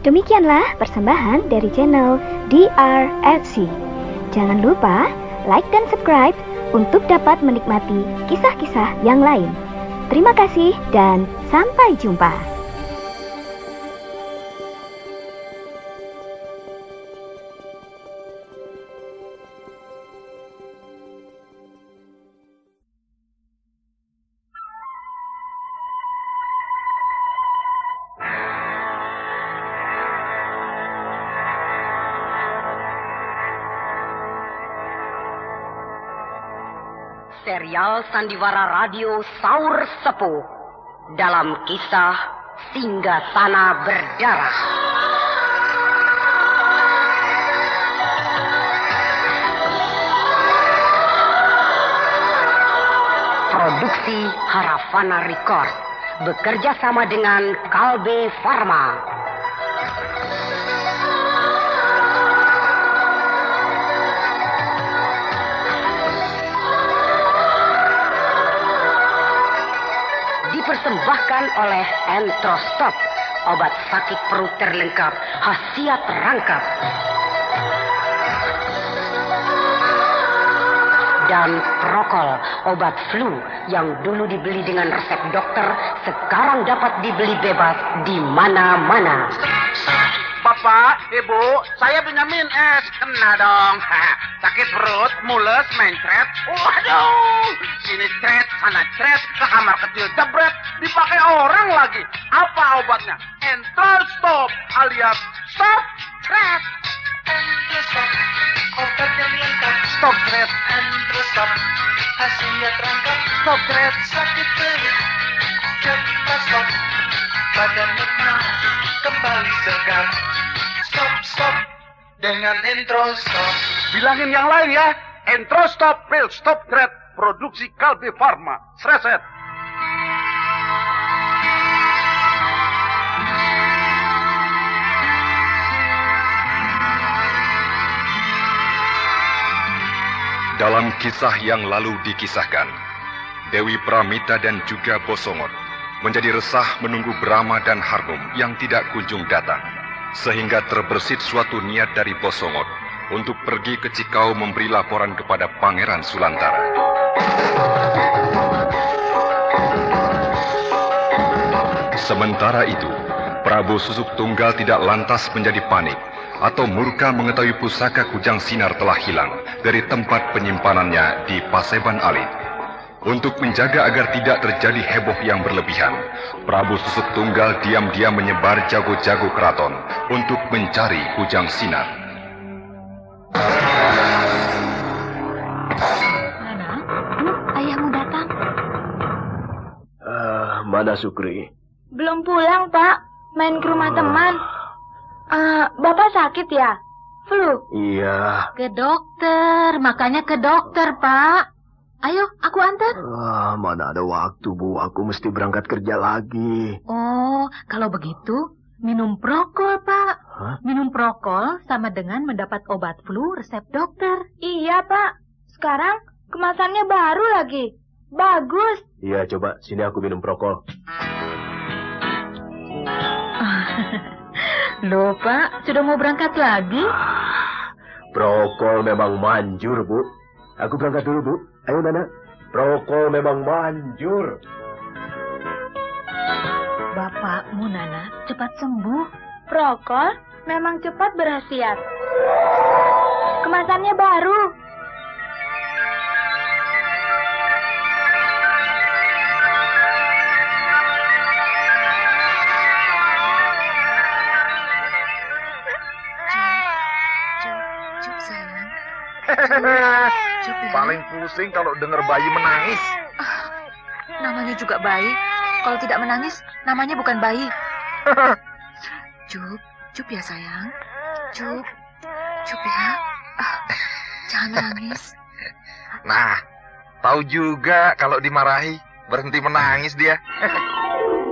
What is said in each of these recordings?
Demikianlah persembahan dari channel DRFC. Jangan lupa like dan subscribe untuk dapat menikmati kisah-kisah yang lain. Terima kasih dan sampai jumpa. Serial Sandiwara Radio Saur Sepuh dalam kisah Singgasana Berdarah. Produksi Haravana Record bekerja sama dengan Kalbe Pharma. Dipersembahkan oleh Entrostop, obat sakit perut terlengkap, khasiat rangkap. Dan Prokol, obat flu yang dulu dibeli dengan resep dokter, sekarang dapat dibeli bebas di mana-mana. Bapak, Ibu, saya Benyamin S. Kena dong. Sakit perut, mules, mencret. Waduh, sini cret, sana cret, ke kamar kecil jebret, dipakai orang lagi. Apa obatnya? Entrostop alias stop cret. Entrostop, obat yang lengkap. Stop cret. Entrostop, khasiat rangkap. Stop cret. Sakit perut, cepat stop. Badan lemah, kembali segar. Stop, stop, dengan Entrostop. Bilangin yang lain ya. Entrostop Pil Stop Cret, produksi Kalbe Pharma. Sreset. Dalam kisah yang lalu dikisahkan, Dewi Pramita dan juga Bosongot menjadi resah menunggu Brahma dan Harnum yang tidak kunjung datang, sehingga terbersit suatu niat dari Bosongot untuk pergi ke Cikau memberi laporan kepada Pangeran Sulantara. Sementara itu, Prabu Susuk Tunggal tidak lantas menjadi panik atau murka mengetahui pusaka Kujang Sinar telah hilang dari tempat penyimpanannya di Paseban Alit. Untuk menjaga agar tidak terjadi heboh yang berlebihan, Prabu Susuk Tunggal diam-diam menyebar jago-jago keraton untuk mencari Kujang Sinar. Nana, ayahmu datang. Mana Sukri? Belum pulang, Pak. Main ke rumah teman. Bapak sakit ya? Flu? Iya. Ke dokter, makanya ke dokter, Pak. Ayo, aku antar. Mana ada waktu, Bu. Aku mesti berangkat kerja lagi. Oh, kalau begitu, minum Prokol, Pak. Hah? Minum Prokol sama dengan mendapat obat flu resep dokter. Iya, Pak. Sekarang kemasannya baru lagi. Bagus. Iya, coba. Sini aku minum Prokol. Loh, Pak, sudah mau berangkat lagi? Prokol memang manjur, Bu. Aku berangkat dulu, Bu. Ayo, Nana. Prokol memang manjur. Bapakmu, Nana, cepat sembuh. Prokol memang cepat berkhasiat. Kemasannya baru. Cup, sayang. Paling pusing kalau dengar bayi menangis. Namanya juga bayi. Kalau tidak menangis, namanya bukan bayi. Cup ya sayang. Cup ya. Jangan menangis. Nah, tahu juga kalau dimarahi berhenti menangis dia.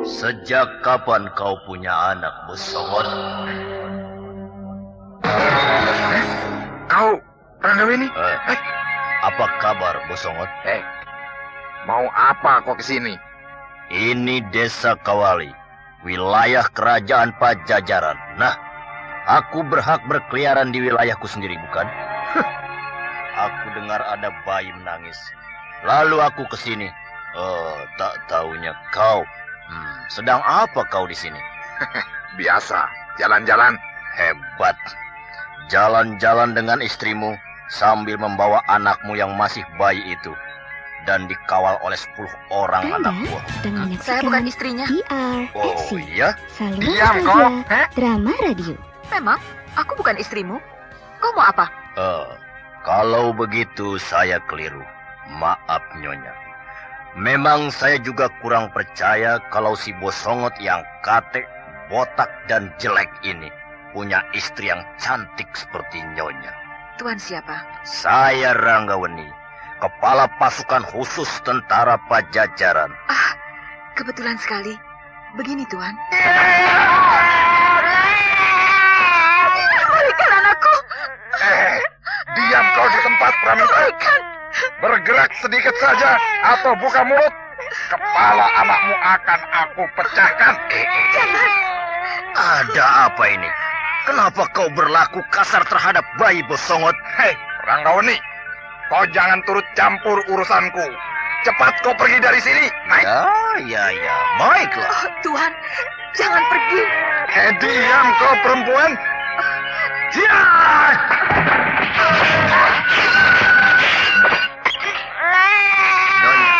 Sejak kapan kau punya anak, Bosongot? Kau, Ranggawini? Apa kabar, Bosongot? Mau apa kau kesini? Ini desa Kawali. wilayah kerajaan Pajajaran. Nah, aku berhak berkeliaran di wilayahku sendiri, bukan? Aku dengar ada bayi menangis. Lalu aku ke sini. Oh, tak taunya kau. Sedang apa kau di sini? Biasa, jalan-jalan. Hebat. Jalan-jalan dengan istrimu sambil membawa anakmu yang masih bayi itu. Dan dikawal oleh 10 orang anak buah. Saya bukan istrinya. Oh iya? Saluran Diam saja kau. drama radio. Memang, aku bukan istrimu. Kau mau apa? Kalau begitu saya keliru. Maaf Nyonya. Memang saya juga kurang percaya kalau si Bosongot yang katek, botak dan jelek ini punya istri yang cantik seperti Nyonya. Tuan siapa? Saya Ranggaweni, kepala pasukan khusus tentara Pajajaran. Kebetulan sekali. Begini, Tuan. Balikan anakku. Diam kau di tempat, Pramita. Bergerak sedikit saja atau buka mulut, kepala anakmu akan aku pecahkan. Jangan. Ada apa ini? Kenapa kau berlaku kasar terhadap bayi Bosongot? Hei, Ranggaweni, kau jangan turut campur urusanku. Cepat kau pergi dari sini. Naik. Ya, baiklah. Oh, Tuhan, jangan pergi. Diam kau perempuan. Ya! Nyonya,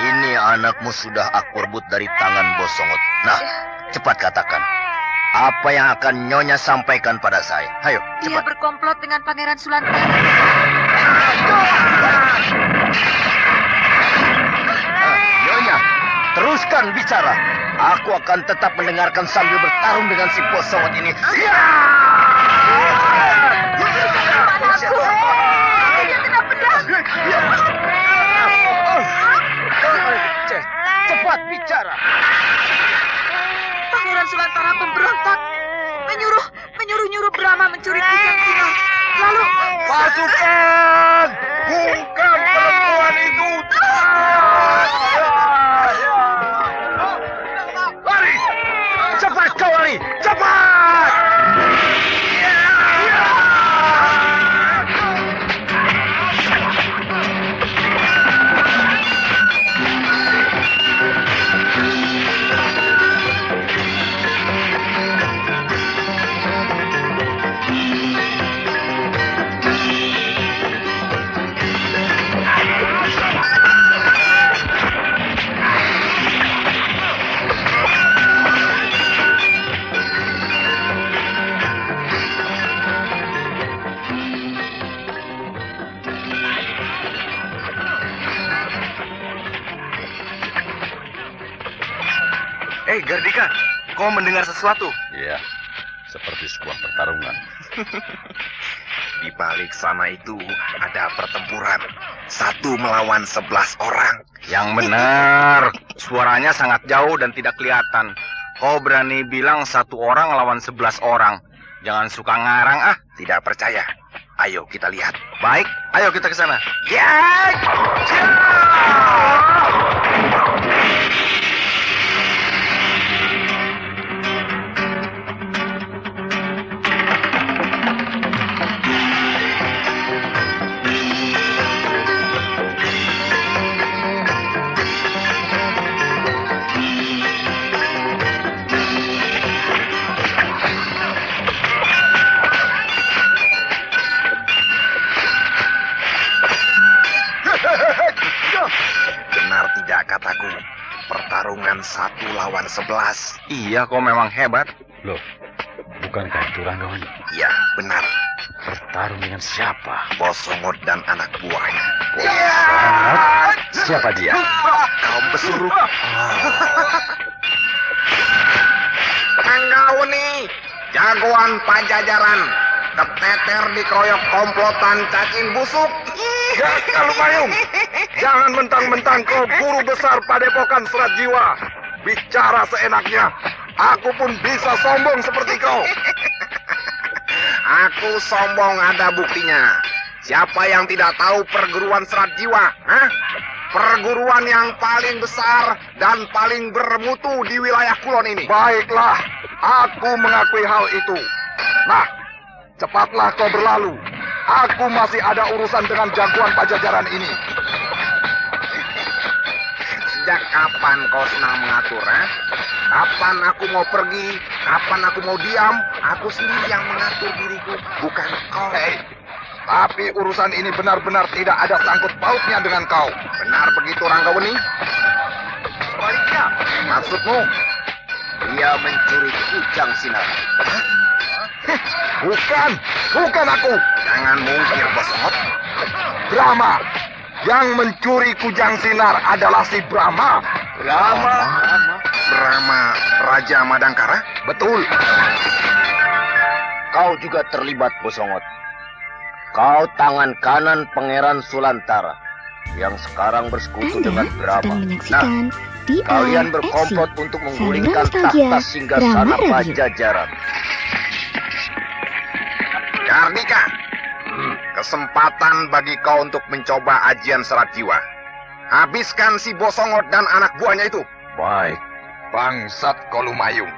ini anakmu sudah aku rebut dari tangan Bosongot. Nah, cepat katakan. Apa yang akan Nyonya sampaikan pada saya? Ayo, Dia cepat. berkomplot dengan Pangeran Sulantara. Nyonya, teruskan bicara. Aku akan tetap mendengarkan sambil bertarung dengan si Bosongot ini. Dia kena pedang. Cepat bicara. Pangeran Sulantara pemberontak. Menyuruh Brahma mencuri kujang Cina. Lalu Pasukan! Bungkam perempuan itu! Lari! Cepat kau lari! Cepat! Gardika, kau mendengar sesuatu? Iya, seperti sebuah pertarungan. Di balik sana itu ada pertempuran. 1 melawan 11 orang. Yang benar, suaranya sangat jauh dan tidak kelihatan. Kau berani bilang 1 orang lawan 11 orang. Jangan suka ngarang, Tidak percaya. Ayo kita lihat. Baik, ayo kita ke sana. Ya! Benar tidak kataku? Pertarungan 1 lawan 11. Iya, kau memang hebat. Loh, bukankah itu Ranggaweni? Ya, benar. Bertarung dengan siapa? Bosongot dan anak buahnya. Bosongot? Siapa dia? Kaum pesuruh. Ranggaweni, jagoan Pajajaran, keteter dikeroyok komplotan cacing busuk. Kalau Mayung, jangan mentang-mentang kau guru besar Padepokan Serat Jiwa. Bicara seenaknya, aku pun bisa sombong seperti kau. Aku sombong ada buktinya. Siapa yang tidak tahu perguruan Serat Jiwa? perguruan yang paling besar dan paling bermutu di wilayah Kulon ini. Baiklah, aku mengakui hal itu. Nah, cepatlah kau berlalu. Aku masih ada urusan dengan jagoan Pajajaran ini. Sejak kapan kau senang mengatur, ha? Kapan aku mau pergi, kapan aku mau diam, aku sendiri yang mengatur diriku, bukan kau. Hei, tapi urusan ini benar-benar tidak ada sangkut pautnya dengan kau. Benar begitu, Ranggaweni? Sebaliknya, maksudmu? Dia mencuri kujang sinar. Bukan aku. Jangan mungkir, Bosongot. Brahma. Yang mencuri kujang sinar adalah si Brahma. Brahma Raja Madangkara? Betul. Kau juga terlibat, Bosongot. Kau tangan kanan Pangeran Sulantara yang sekarang bersekutu dengan Brahma. Nah, kalian berkomplot untuk menggulingkan tahta singgasana Pajajaran. Karnika, kesempatan bagi kau untuk mencoba ajian serat jiwa. Habiskan si Bosongot dan anak buahnya itu. Baik, bangsat Kolumayung.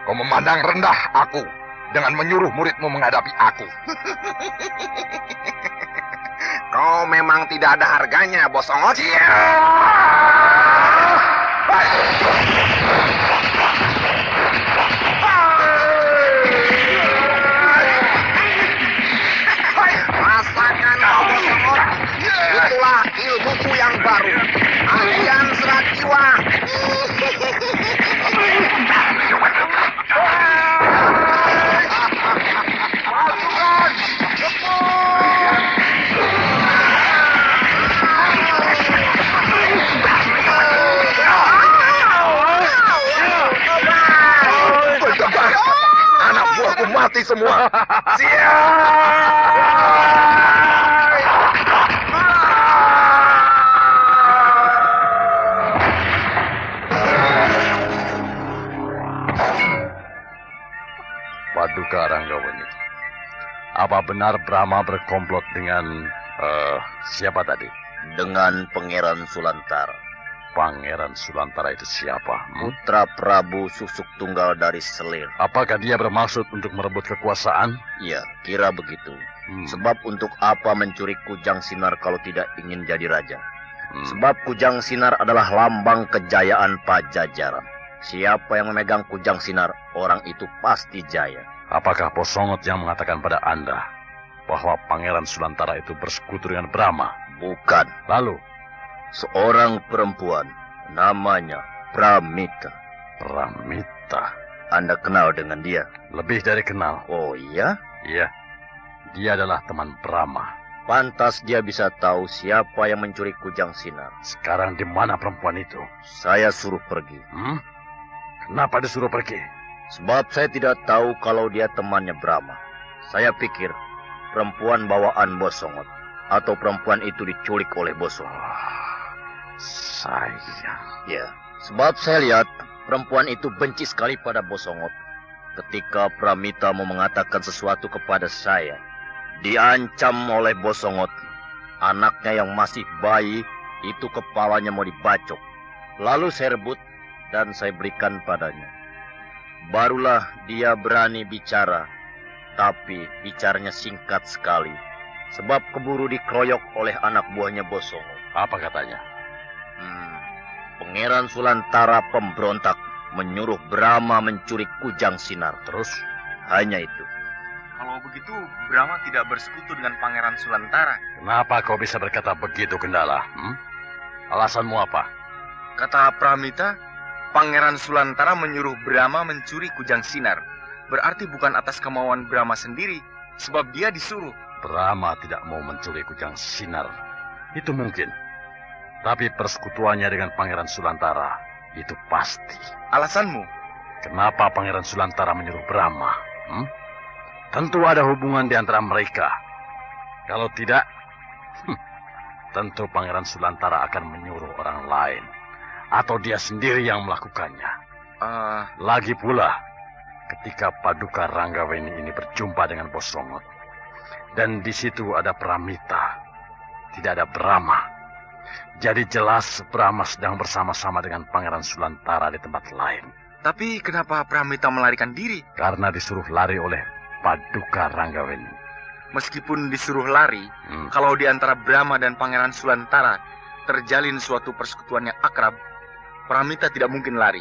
Kau memandang rendah aku dengan menyuruh muridmu menghadapi aku. Kau memang tidak ada harganya, Bosongot. Rasakan kau, Bosongot. Itulah ilmuku yang baru. Ajian serat jiwa. Anak buahku mati semua. Paduka Ranggaweni, apa benar Brahma berkomplot dengan siapa tadi? Dengan Pangeran Sulantara. Pangeran Sulantara itu siapa? Putra Prabu Susuk Tunggal dari Selir. Apakah dia bermaksud untuk merebut kekuasaan? Iya, kira begitu. Sebab untuk apa mencuri kujang sinar kalau tidak ingin jadi raja? Sebab kujang sinar adalah lambang kejayaan Pajajaran. Siapa yang memegang kujang sinar, orang itu pasti jaya. Apakah Bosongot yang mengatakan pada Anda bahwa Pangeran Sulantara itu bersekutu dengan Brahma? Bukan. Lalu? Seorang perempuan, namanya Pramita. Pramita? Anda kenal dengan dia? Lebih dari kenal. Oh iya? Iya. Dia adalah teman Brahma. Pantas dia bisa tahu siapa yang mencuri kujang sinar. Sekarang di mana perempuan itu? Saya suruh pergi. Kenapa disuruh pergi? Sebab saya tidak tahu kalau dia temannya Brahma. Saya pikir perempuan bawaan Bosongot atau perempuan itu diculik oleh Bosongot. Sayang. Ya, sebab saya lihat perempuan itu benci sekali pada Bosongot. Ketika Pramita mau mengatakan sesuatu kepada saya, diancam oleh Bosongot. Anaknya yang masih bayi itu kepalanya mau dibacok. Lalu saya rebut dan saya berikan padanya. Barulah dia berani bicara, tapi bicaranya singkat sekali. Sebab keburu dikeroyok oleh anak buahnya Bosongot. Apa katanya? Pangeran Sulantara pemberontak menyuruh Brahma mencuri kujang sinar. Terus? Hanya itu. Kalau begitu, Brahma tidak bersekutu dengan Pangeran Sulantara. Kenapa kau bisa berkata begitu, Kendala? Alasanmu apa? Kata Pramita, Pangeran Sulantara menyuruh Brahma mencuri kujang sinar. Berarti bukan atas kemauan Brahma sendiri, sebab dia disuruh. Brahma tidak mau mencuri kujang sinar. Itu mungkin. Tapi persekutuannya dengan Pangeran Sulantara, itu pasti. Alasanmu? Kenapa Pangeran Sulantara menyuruh Brahma? Tentu ada hubungan di antara mereka. Kalau tidak, tentu Pangeran Sulantara akan menyuruh orang lain. Atau dia sendiri yang melakukannya. Lagi pula, ketika Paduka Ranggaweni ini berjumpa dengan Bosongot, dan di situ ada Pramita, tidak ada Brahma. Jadi jelas Brahma sedang bersama-sama dengan Pangeran Sulantara di tempat lain. Tapi kenapa Pramita melarikan diri? Karena disuruh lari oleh Paduka Ranggaweni. Meskipun disuruh lari, kalau di antara Brahma dan Pangeran Sulantara terjalin suatu persekutuan yang akrab, Pramita tidak mungkin lari.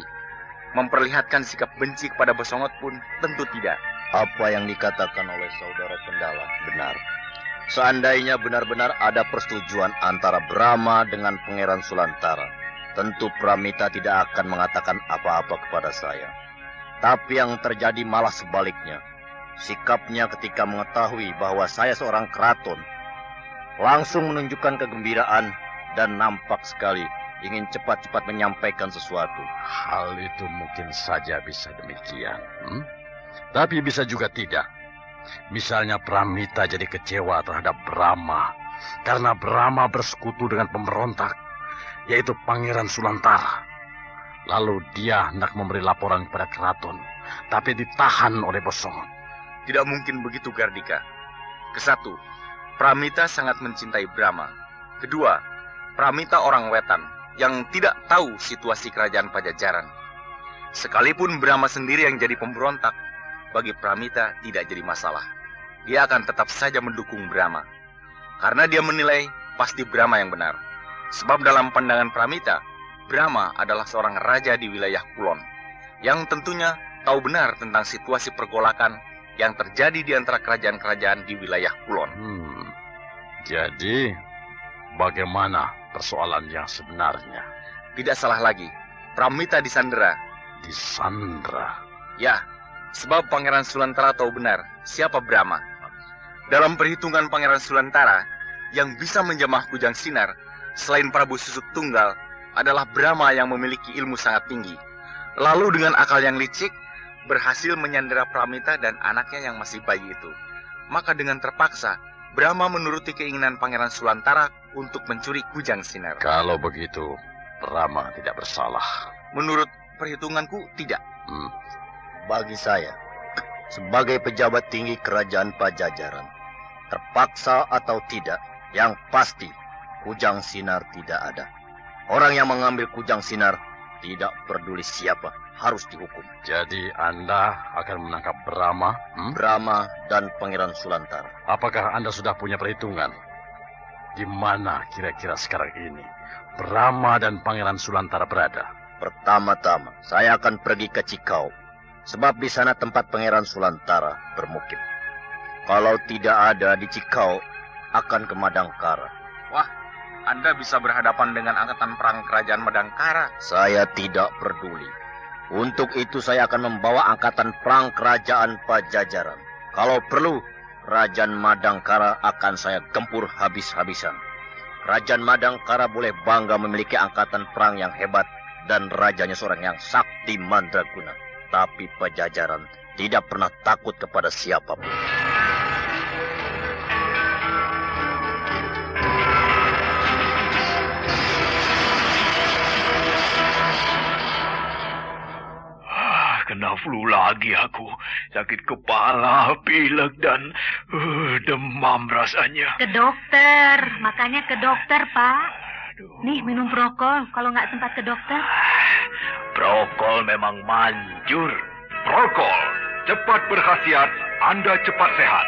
Memperlihatkan sikap benci kepada Bosongot pun tentu tidak. Apa yang dikatakan oleh saudara Pendala benar. Seandainya benar-benar ada persetujuan antara Brahma dengan Pangeran Sulantara, tentu Pramita tidak akan mengatakan apa-apa kepada saya. Tapi yang terjadi malah sebaliknya. Sikapnya ketika mengetahui bahwa saya seorang keraton, langsung menunjukkan kegembiraan dan nampak sekali ingin cepat-cepat menyampaikan sesuatu. Hal itu mungkin saja bisa demikian. Tapi bisa juga tidak. Misalnya Pramita jadi kecewa terhadap Brahma karena Brahma bersekutu dengan pemberontak, yaitu Pangeran Sulantara. Lalu dia hendak memberi laporan kepada keraton, tapi ditahan oleh Bosongot. Tidak mungkin begitu, Gardika. Kesatu, Pramita sangat mencintai Brahma. Kedua, Pramita orang wetan yang tidak tahu situasi kerajaan Pajajaran. Sekalipun Brahma sendiri yang jadi pemberontak, bagi Pramita tidak jadi masalah. Dia akan tetap saja mendukung Brahma. Karena dia menilai pasti Brahma yang benar. Sebab dalam pandangan Pramita, Brahma adalah seorang raja di wilayah Kulon, yang tentunya tahu benar tentang situasi pergolakan yang terjadi di antara kerajaan-kerajaan di wilayah Kulon. Jadi, bagaimana persoalan yang sebenarnya? Tidak salah lagi, Pramita disandera. Disandera? Ya, sebab Pangeran Sulantara tahu benar siapa Brahma. Dalam perhitungan Pangeran Sulantara, yang bisa menjamah Kujang Sinar selain Prabu Susuk Tunggal adalah Brahma yang memiliki ilmu sangat tinggi. Lalu dengan akal yang licik, berhasil menyandera Pramita dan anaknya yang masih bayi itu. Maka dengan terpaksa, Brahma menuruti keinginan Pangeran Sulantara untuk mencuri Kujang Sinar. Kalau begitu, Brahma tidak bersalah. Menurut perhitunganku, tidak. Bagi saya, sebagai pejabat tinggi kerajaan Pajajaran, terpaksa atau tidak, yang pasti Kujang Sinar tidak ada. Orang yang mengambil Kujang Sinar, tidak peduli siapa, harus dihukum. Jadi Anda akan menangkap Brahma? Brahma dan Pangeran Sulantara. Apakah Anda sudah punya perhitungan? Di mana kira-kira sekarang ini Brahma dan Pangeran Sulantara berada? Pertama-tama, saya akan pergi ke Cikau. Sebab di sana tempat Pangeran Sulantara bermukim. Kalau tidak ada di Cikau, akan ke Madangkara. Wah, Anda bisa berhadapan dengan angkatan perang kerajaan Madangkara. Saya tidak peduli. Untuk itu saya akan membawa angkatan perang kerajaan Pajajaran. Kalau perlu, kerajaan Madangkara akan saya gempur habis-habisan. Kerajaan Madangkara boleh bangga memiliki angkatan perang yang hebat dan rajanya seorang yang sakti mandraguna. Tapi Pajajaran tidak pernah takut kepada siapapun. Kena flu lagi aku. Sakit kepala, pilek, dan demam rasanya. Ke dokter. Makanya ke dokter, Pak. Nih, minum Prokol kalau nggak sempat ke dokter. Prokol memang manjur. Prokol, cepat berkhasiat, Anda cepat sehat.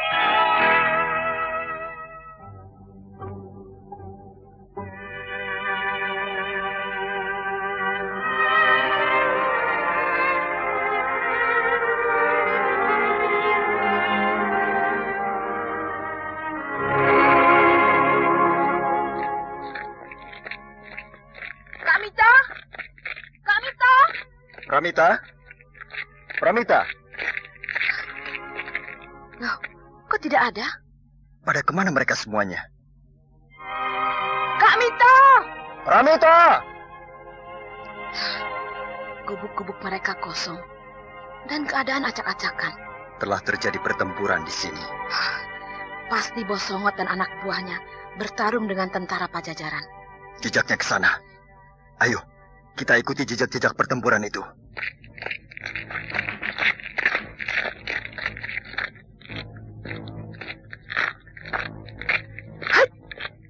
Pramita? Pramita? Loh, kok tidak ada? Pada kemana mereka semuanya? Kak Mita! Pramita! Gubuk-gubuk mereka kosong. Dan keadaan acak-acakan. Telah terjadi pertempuran di sini. Pasti Bosongot dan anak buahnya bertarung dengan tentara Pajajaran. Jejaknya ke sana. Ayo, kita ikuti jejak-jejak pertempuran itu.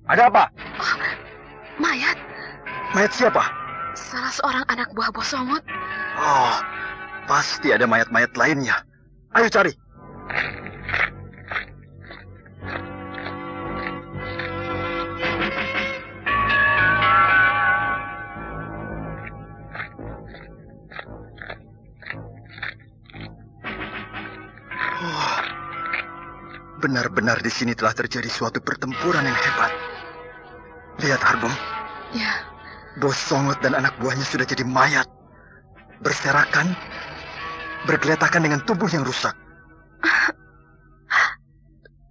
Ada apa? Oh, Maya, Mayat siapa? Salah seorang anak buah Bos Songot. Oh, pasti ada mayat-mayat lainnya. Ayo cari. Benar-benar di sini telah terjadi suatu pertempuran yang hebat. Lihat, Harbung. Ya. Bos Songot dan anak buahnya sudah jadi mayat. Berserakan, bergeletakan dengan tubuh yang rusak.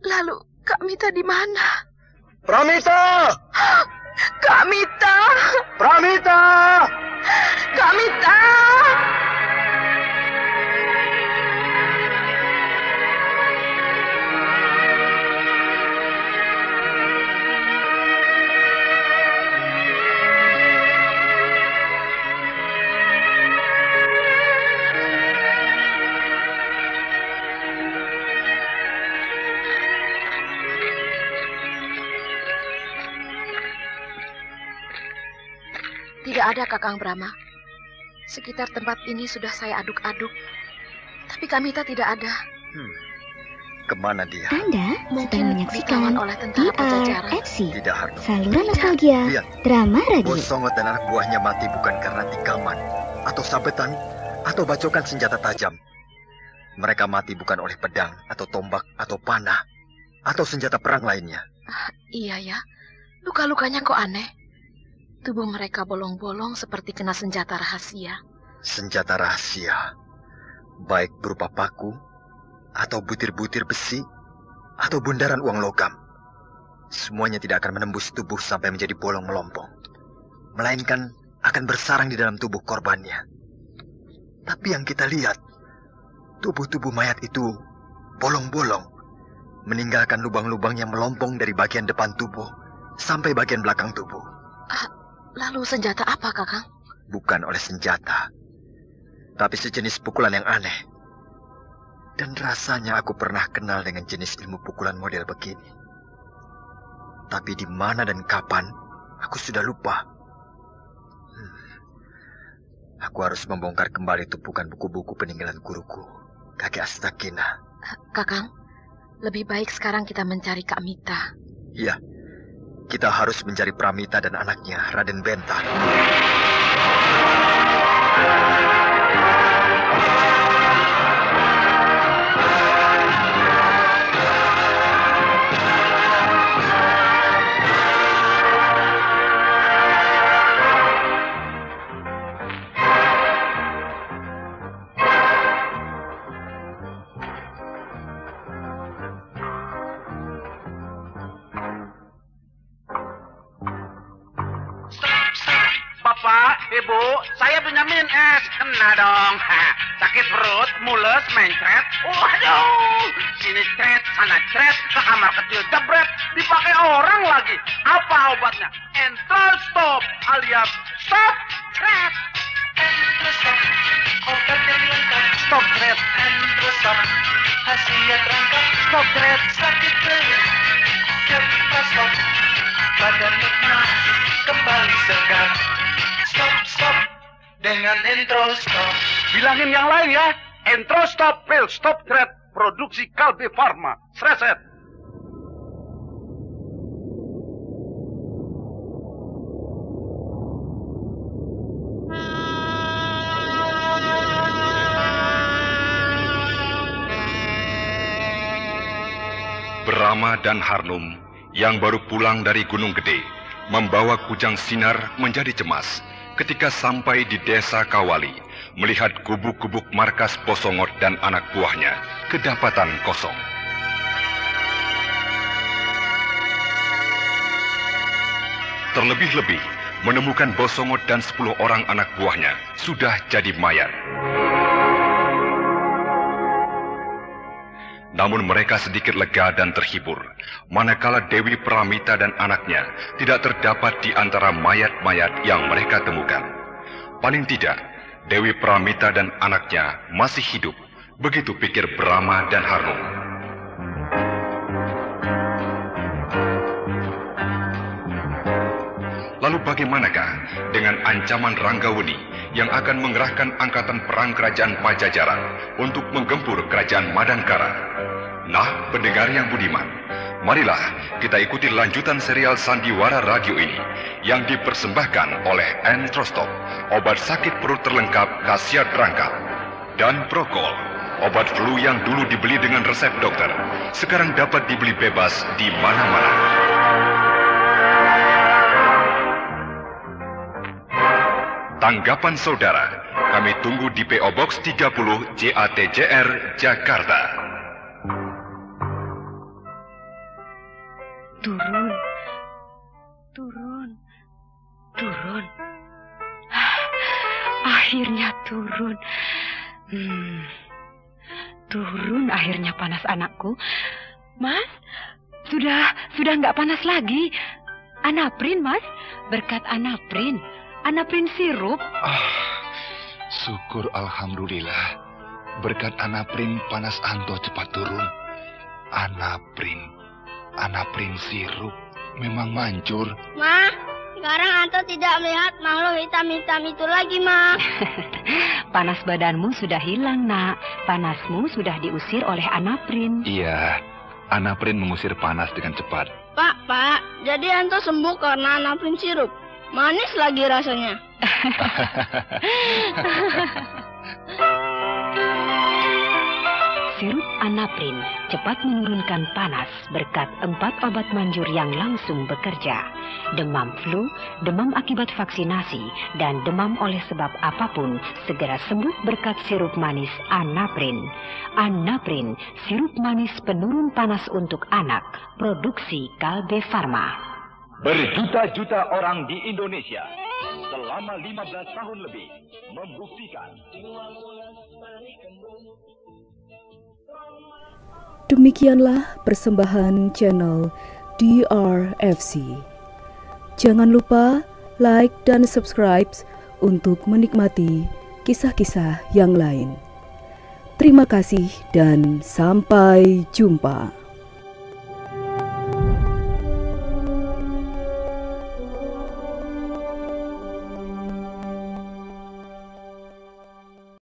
Lalu Kak Mita di mana? Pramita! Kak Mita! Pramita! Kak Mita! Tidak ada, Kakang Brahma. Sekitar tempat ini sudah saya aduk-aduk. Tapi Kak Mita tidak ada. Kemana dia? Anda sedang menyaksikan DRFC, saluran nostalgia, drama radio. Bos Songot dan anak buahnya mati bukan karena tikaman, atau sabetan, atau bacokan senjata tajam. Mereka mati bukan oleh pedang, atau tombak, atau panah, atau senjata perang lainnya. Iya ya, luka-lukanya kok aneh. Tubuh mereka bolong-bolong seperti kena senjata rahasia. Senjata rahasia, baik berupa paku, atau butir-butir besi, atau bundaran uang logam. Semuanya tidak akan menembus tubuh sampai menjadi bolong melompong, melainkan akan bersarang di dalam tubuh korbannya. Tapi yang kita lihat, tubuh-tubuh mayat itu bolong-bolong, meninggalkan lubang-lubang yang melompong dari bagian depan tubuh sampai bagian belakang tubuh. Lalu senjata apa, Kakang? Bukan oleh senjata, tapi sejenis pukulan yang aneh. Dan rasanya aku pernah kenal dengan jenis ilmu pukulan model begini. Tapi di mana dan kapan, aku sudah lupa. Aku harus membongkar kembali tumpukan buku-buku peninggalan guruku, Kakek Astakina. Kakang, lebih baik sekarang kita mencari Kak Mita. Iya. Kita harus mencari Pramita dan anaknya, Raden Bentar. Ibu, saya Benyamin S. Kena dong. Sakit perut, mules, mencret. Waduh, sini cret, sana cret, ke kamar kecil jebret, dipakai orang lagi. Apa obatnya? Entrostop alias stop cret. Entrostop, obat yang lengkap. Stop cret. Entrostop, khasiat rangkap. Stop cret. Sakit perut, cepat stop. Badan lemas, kembali segar. Stop, dengan Entrostop. Bilangin yang lain ya. Entrostop Pil Stop Threat, produksi Kalbe Pharma. Sreset. Brahma dan Harnum yang baru pulang dari Gunung Gede membawa Kujang Sinar menjadi cemas ketika sampai di desa Kawali, melihat gubuk-gubuk markas Bos Songot dan anak buahnya kedapatan kosong. Terlebih-lebih, menemukan Bos Songot dan 10 orang anak buahnya sudah jadi mayat. Namun mereka sedikit lega dan terhibur, manakala Dewi Pramita dan anaknya tidak terdapat di antara mayat-mayat yang mereka temukan. Paling tidak, Dewi Pramita dan anaknya masih hidup, begitu pikir Brahma dan Harnum. Lalu bagaimanakah dengan ancaman Ranggaweni yang akan mengerahkan angkatan perang kerajaan Pajajaran untuk menggempur kerajaan Madangkara? Nah, pendengar yang budiman, marilah kita ikuti lanjutan serial Sandiwara Radio ini yang dipersembahkan oleh Entrostop, obat sakit perut terlengkap khasiat rangkap, dan Prokol, obat flu yang dulu dibeli dengan resep dokter, sekarang dapat dibeli bebas di mana-mana. Tanggapan saudara, kami tunggu di PO Box 30 JATJR, Jakarta. Turun. Akhirnya turun. Turun akhirnya panas anakku. Mas, sudah nggak panas lagi. Anaprin, Mas. Berkat Anaprin. Anaprin sirup. Syukur alhamdulillah. Berkat Anaprin panas Anto cepat turun. Anaprin sirup memang manjur. Ma, sekarang Anto tidak melihat makhluk hitam-hitam itu lagi, Ma. Panas badanmu sudah hilang, Nak. Panasmu sudah diusir oleh Anaprin. Iya, Anaprin mengusir panas dengan cepat. Pak, jadi Anto sembuh karena Anaprin sirup. Manis lagi rasanya. Sirup Anaprin cepat menurunkan panas berkat 4 obat manjur yang langsung bekerja. Demam flu, demam akibat vaksinasi, dan demam oleh sebab apapun segera sembuh berkat sirup manis Anaprin. Anaprin, sirup manis penurun panas untuk anak, produksi Kalbe Farma. Berjuta-juta orang di Indonesia selama 15 tahun lebih membuktikan. Demikianlah persembahan channel DRFC. Jangan lupa like dan subscribe untuk menikmati kisah-kisah yang lain. Terima kasih dan sampai jumpa.